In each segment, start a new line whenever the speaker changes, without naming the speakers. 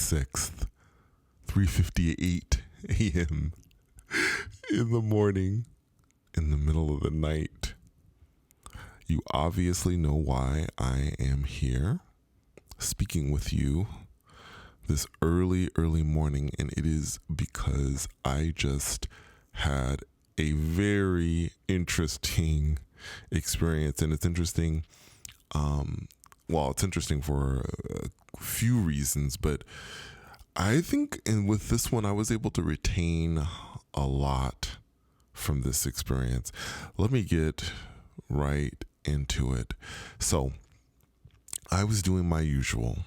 6th, 3:58 a.m. in the morning, in the middle of the night. You obviously know why I am here speaking with you this early morning, and it is because I just had a very interesting experience. And it's interesting, it's interesting for a few reasons, but I think with this one, I was able to retain a lot from this experience. Let me get right into it. So I was doing my usual.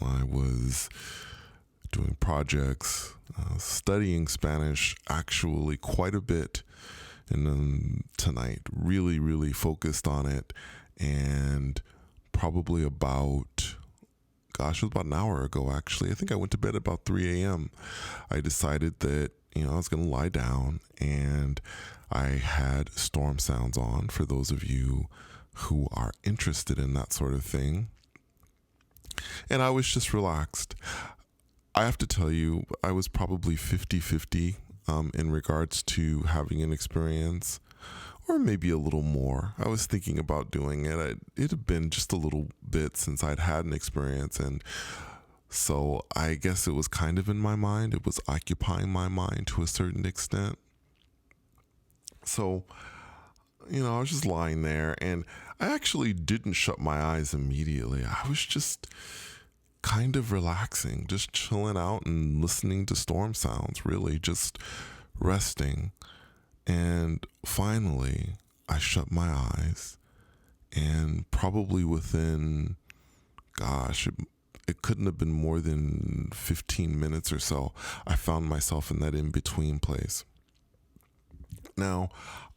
I was doing projects, studying Spanish actually quite a bit. And then tonight, really focused on it. And probably it was about an hour ago, actually. I think I went to bed about 3 a.m. I decided that, I was going to lie down, and I had storm sounds on for those of you who are interested in that sort of thing. And I was just relaxed. I have to tell you, I was probably 50-50 in regards to having an experience, or maybe a little more. I was thinking about doing it. It had been just a little bit since I'd had an experience, and so I guess it was kind of in my mind. It was occupying my mind to a certain extent. So, I was just lying there, and I actually didn't shut my eyes immediately. I was just kind of relaxing, just chilling out and listening to storm sounds, really just resting. And finally, I shut my eyes, and probably within, it couldn't have been more than 15 minutes or so, I found myself in that in-between place. Now,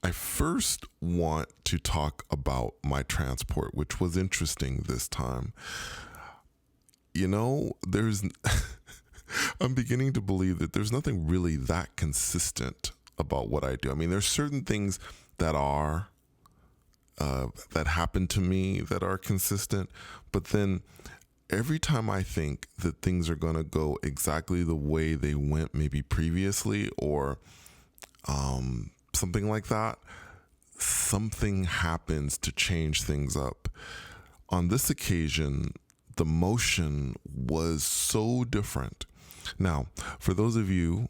I first want to talk about my transport, which was interesting this time. I'm beginning to believe that there's nothing really that consistent about what I do. I mean, there's certain things that that happen to me that are consistent, but then every time I think that things are going to go exactly the way they went maybe previously, or something like that, something happens to change things up. On this occasion, the motion was so different. Now, for those of you,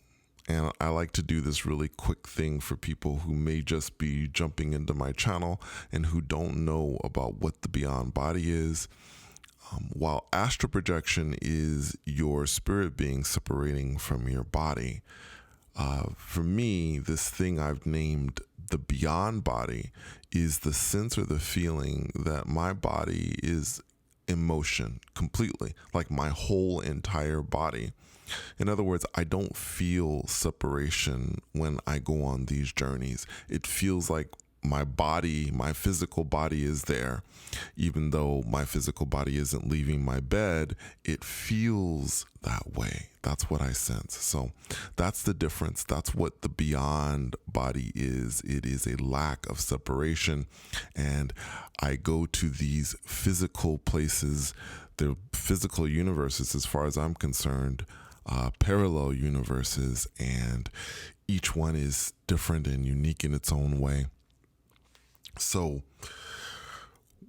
and I like to do this really quick thing for people who may just be jumping into my channel and who don't know about what the beyond body is. While astral projection is your spirit being separating from your body, for me, this thing I've named the beyond body is the sense or the feeling that my body is in motion completely, like my whole entire body. In other words, I don't feel separation when I go on these journeys. It feels like my body, my physical body is there. Even though my physical body isn't leaving my bed, it feels that way. That's what I sense. So that's the difference. That's what the beyond body is. It is a lack of separation. And I go to these physical places, they're physical universes as far as I'm concerned, parallel universes, and each one is different and unique in its own way. So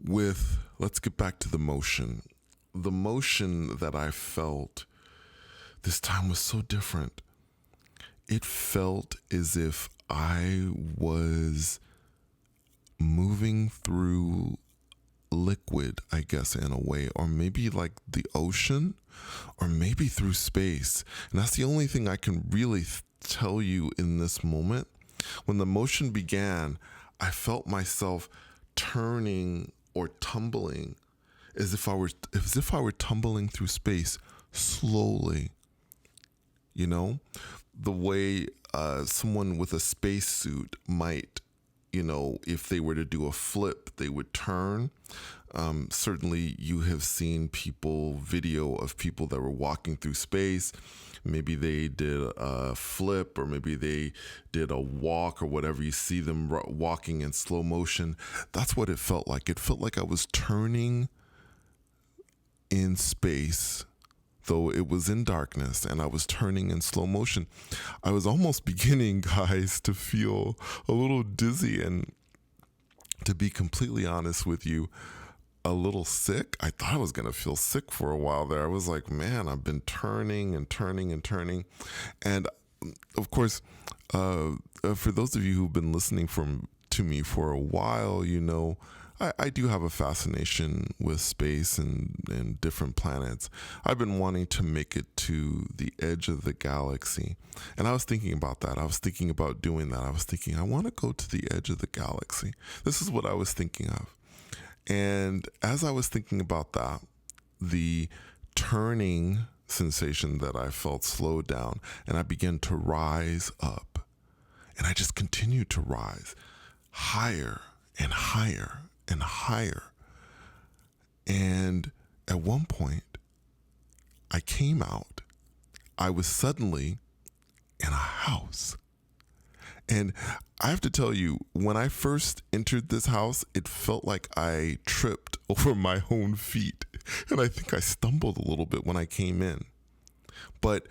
let's get back to the motion. The motion that I felt this time was so different. It felt as if I was moving through liquid, I guess, in a way, or maybe like the ocean, or maybe through space. And that's the only thing I can really tell you in this moment. When the motion began, I felt myself turning or tumbling as if I were tumbling through space slowly. The way someone with a spacesuit might, if they were to do a flip, they would turn. Certainly you have seen video of people that were walking through space. Maybe they did a flip, or maybe they did a walk, or whatever. You see them walking in slow motion. That's what it felt like. It felt like I was turning in space though it was in darkness and I was turning in slow motion, I was almost beginning, guys, to feel a little dizzy and, to be completely honest with you, a little sick. I thought I was going to feel sick for a while there. I was like, man, I've been turning and turning and turning. And of course, for those of you who've been listening to me for a while, you know, I do have a fascination with space and different planets. I've been wanting to make it to the edge of the galaxy. And I was thinking about that. I was thinking about doing that. I was thinking, I want to go to the edge of the galaxy. This is what I was thinking of. And as I was thinking about that, the turning sensation that I felt slowed down, and I began to rise up. And I just continued to rise higher and higher and higher. And at one point, I came out. I was suddenly in a house. And I have to tell you, when I first entered this house, it felt like I tripped over my own feet. And I think I stumbled a little bit when I came in. But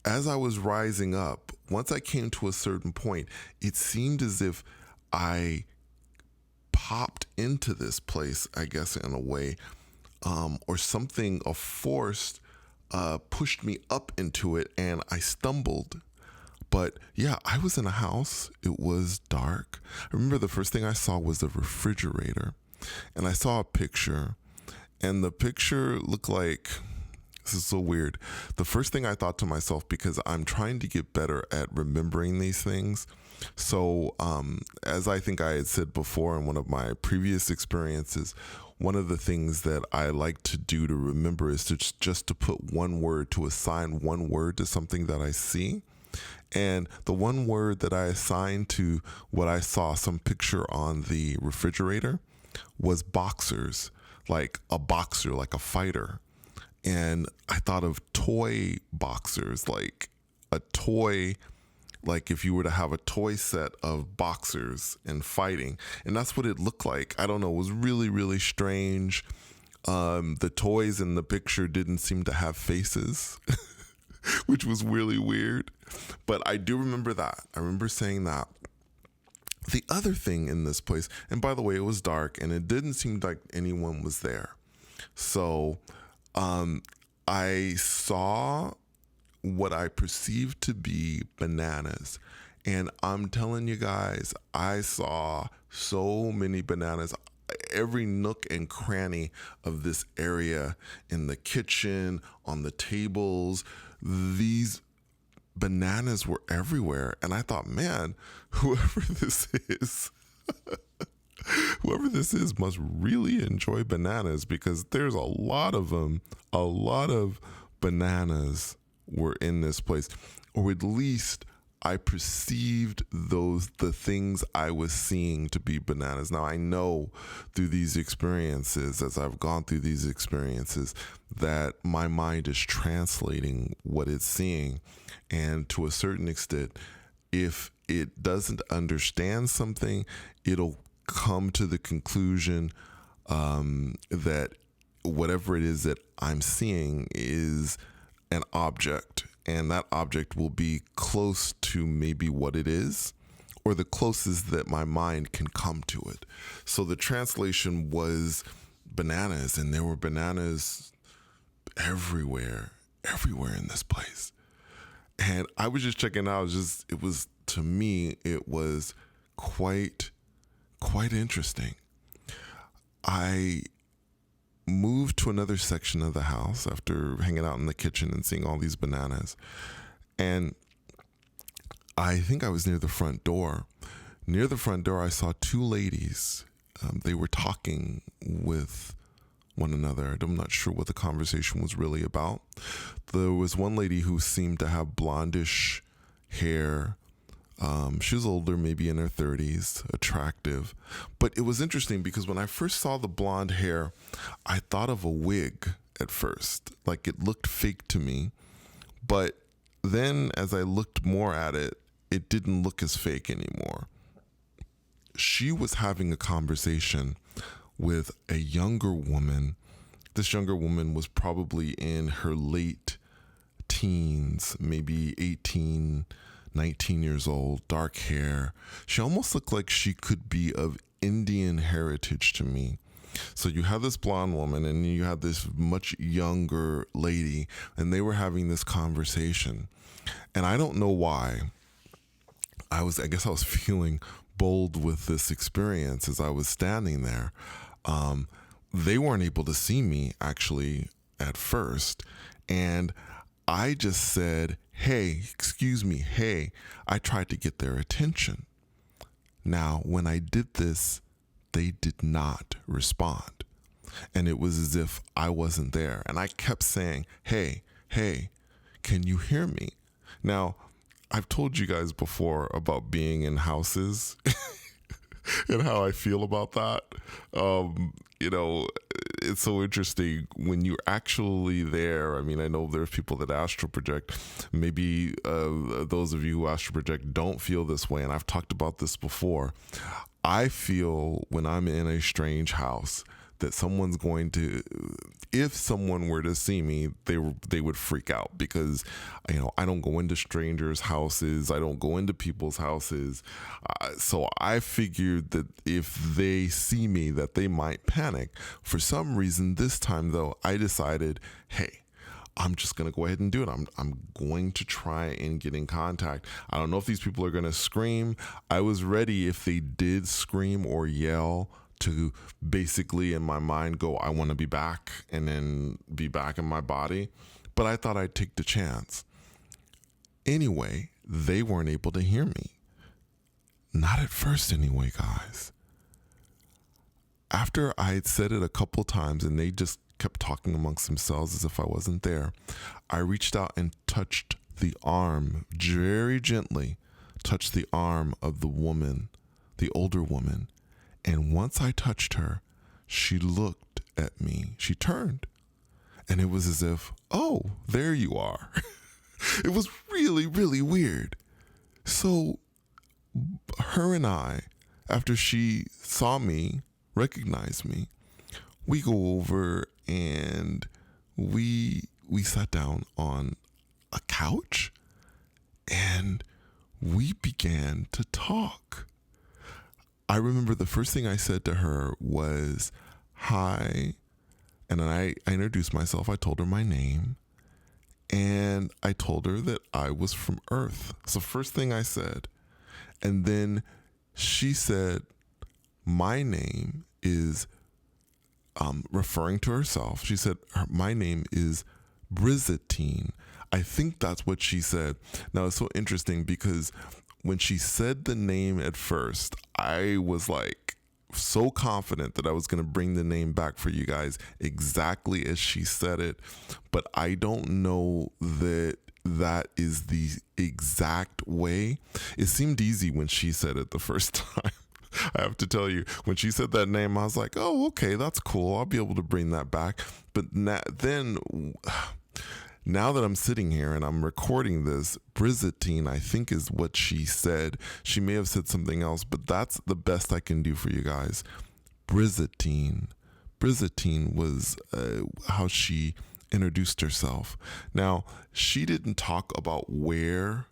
as I was rising up, once I came to a certain point, it seemed as if I popped into this place, I guess, in a way, or something, a force pushed me up into it and I stumbled. But yeah, I was in a house. It was dark. I remember the first thing I saw was the refrigerator, and I saw a picture, and the picture looked like, this is so weird. The first thing I thought to myself, because I'm trying to get better at remembering these things. So as I think I had said before in one of my previous experiences, one of the things that I like to do to remember is to just to put one word, to assign one word to something that I see. And the one word that I assigned to what I saw, some picture on the refrigerator, was boxers, like a boxer, like a fighter. And I thought of toy boxers, like a toy, like if you were to have a toy set of boxers and fighting. And that's what it looked like. I don't know. It was really, really strange. The toys in the picture didn't seem to have faces, which was really weird. But I do remember that. I remember saying that. The other thing in this place, and by the way, it was dark and it didn't seem like anyone was there. So I saw what I perceived to be bananas. And I'm telling you guys, I saw so many bananas. Every nook and cranny of this area, in the kitchen, on the tables, these bananas were everywhere. And I thought, man, whoever this is, whoever this is must really enjoy bananas, because there's a lot of them. A lot of bananas were in this place, or at least I perceived the things I was seeing to be bananas. Now I know through these experiences, as I've gone through these experiences, that my mind is translating what it's seeing. And to a certain extent, if it doesn't understand something, it'll come to the conclusion that whatever it is that I'm seeing is an object, and that object will be close to maybe what it is, or the closest that my mind can come to it. So the translation was bananas, and there were bananas everywhere in this place. And I was just checking out, to me, it was quite interesting. I moved to another section of the house after hanging out in the kitchen and seeing all these bananas. And I think I was near the front door. Near the front door, I saw two ladies. They were talking with one another. I'm not sure what the conversation was really about. There was one lady who seemed to have blondish hair. She was older, maybe in her 30s, attractive. But it was interesting because when I first saw the blonde hair, I thought of a wig at first. Like, it looked fake to me. But then as I looked more at it, it didn't look as fake anymore. She was having a conversation with a younger woman This younger woman was probably in her late teens, maybe 18, 19 years old, dark hair. She almost looked like she could be of Indian heritage to me. So you had this blonde woman and you had this much younger lady, and they were having this conversation. And I don't know why. I guess I was feeling bold with this experience as I was standing there. They weren't able to see me actually at first. And I just said, hey, excuse me, hey. I tried to get their attention. Now, when I did this, they did not respond. And it was as if I wasn't there. And I kept saying, hey, hey, can you hear me? Now, I've told you guys before about being in houses and how I feel about that. You know, it's so interesting when you're actually there. I mean, I know there's people that astral project. Maybe those of you who astral project don't feel this way, and I've talked about this before. I feel when I'm in a strange house that someone's going to, if someone were to see me, they would freak out, because I don't go into strangers' houses, I don't go into people's houses, so I figured that if they see me that they might panic. For some reason this time though, I decided, hey, I'm just going to go ahead and do it. I'm going to try and get in contact. I don't know if these people are going to scream. I was ready if they did scream or yell to basically in my mind go, I want to be back, and then be back in my body. But I thought I'd take the chance. Anyway, they weren't able to hear me. Not at first anyway, guys. After I had said it a couple times and they just kept talking amongst themselves as if I wasn't there, I reached out and touched the arm, very gently touched the arm of the woman, the older woman. And once I touched her, she looked at me. She turned. And it was as if, oh, there you are. It was really, really weird. So her and I, after she saw me, recognized me, we go over and we sat down on a couch and we began to talk. I remember the first thing I said to her was, hi. And then I introduced myself. I told her my name. And I told her that I was from Earth. So first thing I said. And then she said, my name is, referring to herself. She said, my name is Brizatine. I think that's what she said. Now, it's so interesting because when she said the name at first, I was like so confident that I was going to bring the name back for you guys exactly as she said it. But I don't know that that is the exact way. It seemed easy when she said it the first time. I have to tell you, when she said that name, I was like, oh, okay, that's cool. I'll be able to bring that back. But then, now that I'm sitting here and I'm recording this, Brizatine, I think is what she said. She may have said something else, but that's the best I can do for you guys. Brizatine. Brizatine was how she introduced herself. Now, she didn't talk about where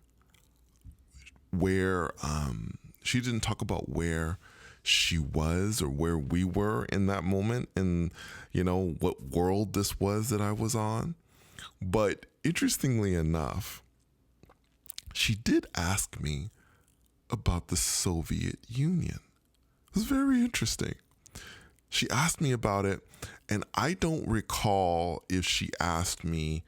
she didn't talk about where she was or where we were in that moment, and what world this was that I was on. But interestingly enough, she did ask me about the Soviet Union. It was very interesting. She asked me about it, and I don't recall if she asked me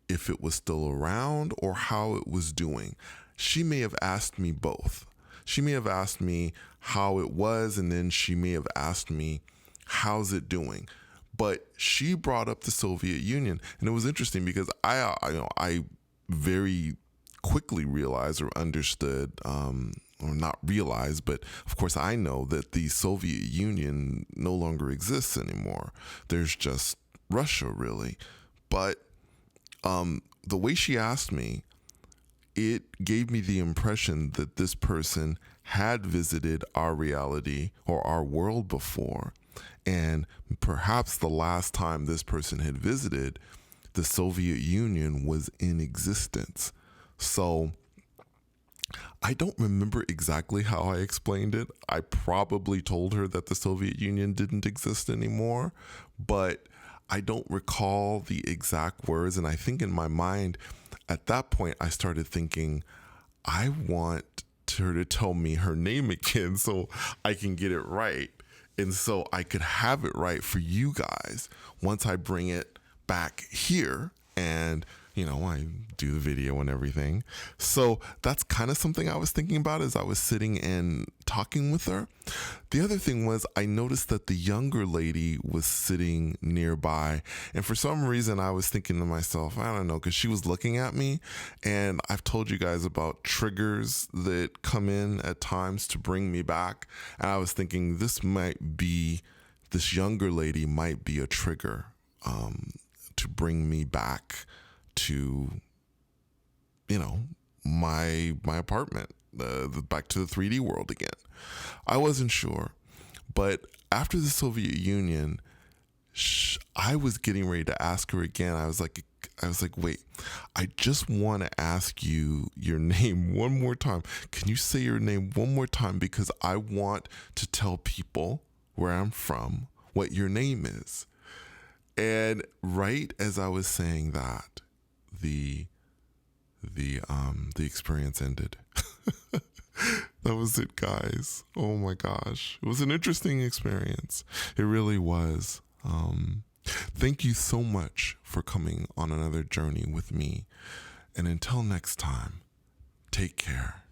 if it was still around or how it was doing. She may have asked me both. She may have asked me how it was, and then she may have asked me, how's it doing? But she brought up the Soviet Union, and it was interesting because I very quickly realized or understood, or not realized, but of course I know that the Soviet Union no longer exists anymore. There's just Russia, really. But the way she asked me, it gave me the impression that this person had visited our reality or our world before. And perhaps the last time this person had visited, the Soviet Union was in existence. So I don't remember exactly how I explained it. I probably told her that the Soviet Union didn't exist anymore, but I don't recall the exact words. And I think in my mind, at that point, I started thinking, I want her to tell me her name again so I can get it right. And so I could have it right for you guys once I bring it back here and I do the video and everything. So that's kind of something I was thinking about as I was sitting and talking with her. The other thing was I noticed that the younger lady was sitting nearby. And for some reason, I was thinking to myself, I don't know, because she was looking at me. And I've told you guys about triggers that come in at times to bring me back. And I was thinking this younger lady might be a trigger to bring me back to my apartment, back to the 3D world again. I wasn't sure, but after the Soviet Union, I was getting ready to ask her again. I was like, wait, I just want to ask you your name one more time. Can you say your name one more time? Because I want to tell people where I'm from, what your name is. And right as I was saying that, the experience ended. That was it, guys. Oh my gosh. It was an interesting experience. It really was. Thank you so much for coming on another journey with me. And until next time, take care.